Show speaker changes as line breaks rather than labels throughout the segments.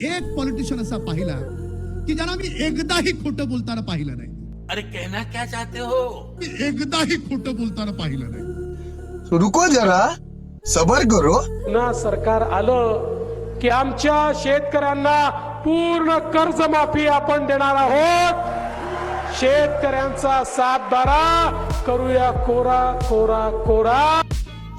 एक पॉलिटिशियन असा पाहिला की ज्यांना मी एकदाही खोटं बोलताना पाहिलं नाही.
अरे कहना क्या चाहते हो?
मी एकदाही खोटं बोलताना पाहिलं नाही.
तो रुको जरा, सबर करो.
ना सरकार आलं की आमच्या शेतकऱ्यांना पूर्ण कर्जमाफी आपण देणार आहोत. शेतकऱ्यांचा सातबारा करूया कोरा कोरा कोरा.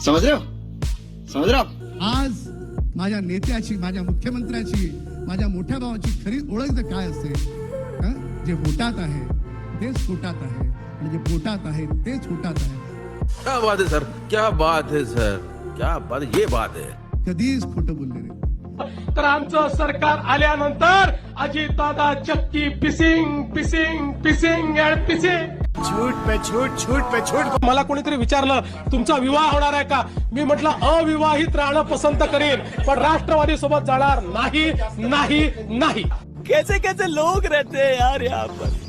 समझ रहे हो?
आज माझ्या नेत्याची, माझ्या मुख्यमंत्र्याची, माझ्या मोठ्या भावाची खरी ओळख जर काय असेल, जे होटात आहे तेच पोटात आहे आणि जे पोटात आहे तेच होटात आहे.
क्या बात है सर, क्या बात है सर, क्या बात, ये बात है.
कधीच खोटं बोलले नाही.
तर आमचं सरकार आल्यानंतर अजितदादा चक्की पिसिंग पिसिंग पिसिंग अँड पिसिंग.
झूठ पे झूठ.
मला कोणीतरी विचारलं तुमचा विवाह होणार आहे का? मी म्हटलं अविवाहित राहणं पसंत करेन, पण राष्ट्रवादी सोबत जाणार नाही नाही नाही.
कैसे कैसे लोग रहते हैं यार यहाँ पर.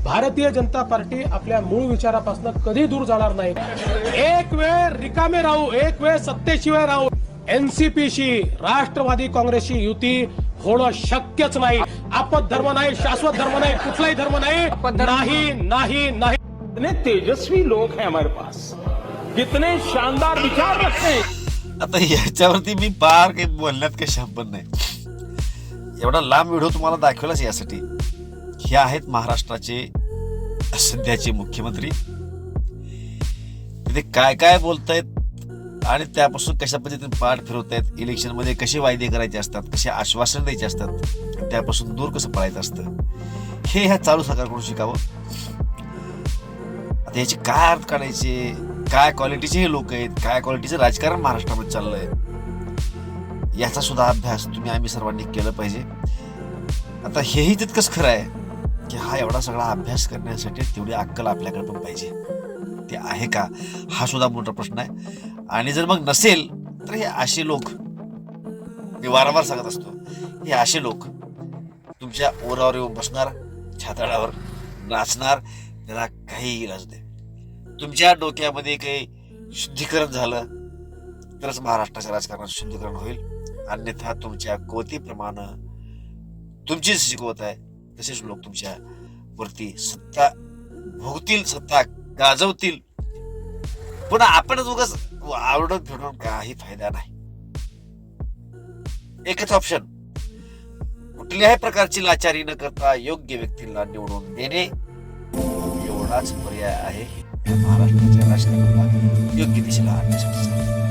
भारतीय जनता पार्टी आपल्या मूळ विचारापासून कधी दूर जाणार नाही. एक वेळ रिकामे राहू, एक वेळ सत्तेशिवाय राहू. एनसीपीशी, राष्ट्रवादी काँग्रेसची युती होणं शक्यच नाही. आपत धर्म नाही, शाश्वत धर्म नाही, कुठलाही धर्म नाही. नाही नाही नाही.
कितने तेजस्वी लोग हैं हमारे पास, कितने शानदार विचार रखते हैं.
आता याच्यावरती मी फार काही बोलण्यात काही शब्द नाही. एवढा लांब व्हिडिओ तुम्हाला दाखवलाच यासाठी. हे आहेत महाराष्ट्राचे सध्याचे मुख्यमंत्री. तिथे काय काय बोलतायत आणि त्यापासून कशा पद्धतीने पाठ फिरवतायत, इलेक्शन मध्ये कसे वायदे करायचे असतात, कसे आश्वासन द्यायचे असतात, त्यापासून दूर कसं पळायचं असतं, हे ह्या चालू सरकारकडून शिकावं. आता याचे काय अर्थ काढायचे, काय क्वालिटीचे हे लोक आहेत, काय क्वालिटीचं राजकारण महाराष्ट्रामध्ये चाललंय, याचा सुद्धा अभ्यास आम्ही सर्वांनी केलं पाहिजे. आता हेही तितकंच खरं आहे की हा एवढा सगळा अभ्यास करण्यासाठी तेवढी अक्कल आपल्याकडे पण पाहिजे. ते आहे का, हा सुद्धा मोठा प्रश्न आहे. आणि जर मग नसेल तर हे असे लोक, मी वारंवार सांगत असतो, हे असे लोक तुमच्या ओरावर येऊन बसणार, छाताडावर नाचणार, त्याला काही इलाज नाही. तुमच्या डोक्यामध्ये काही शुद्धीकरण झालं तरच महाराष्ट्राच्या राजकारणात शुद्धीकरण होईल. अन्यथा तुमच्या कोतीप्रमाणे तुमची शिकवत आहे तसेच लोक तुमच्या वरती सत्ता भोगतील, सत्ता गाजवतील. पुन्हा आपणच उगाच आवडून फिरून काही फायदा नाही. एकच ऑप्शन, कुठल्याही प्रकारची लाचारी न करता योग्य व्यक्तीला निवडून देणे, एवढाच पर्याय आहे महाराष्ट्राच्या राजकारणाला योग्य दिशेला आणण्यासाठी.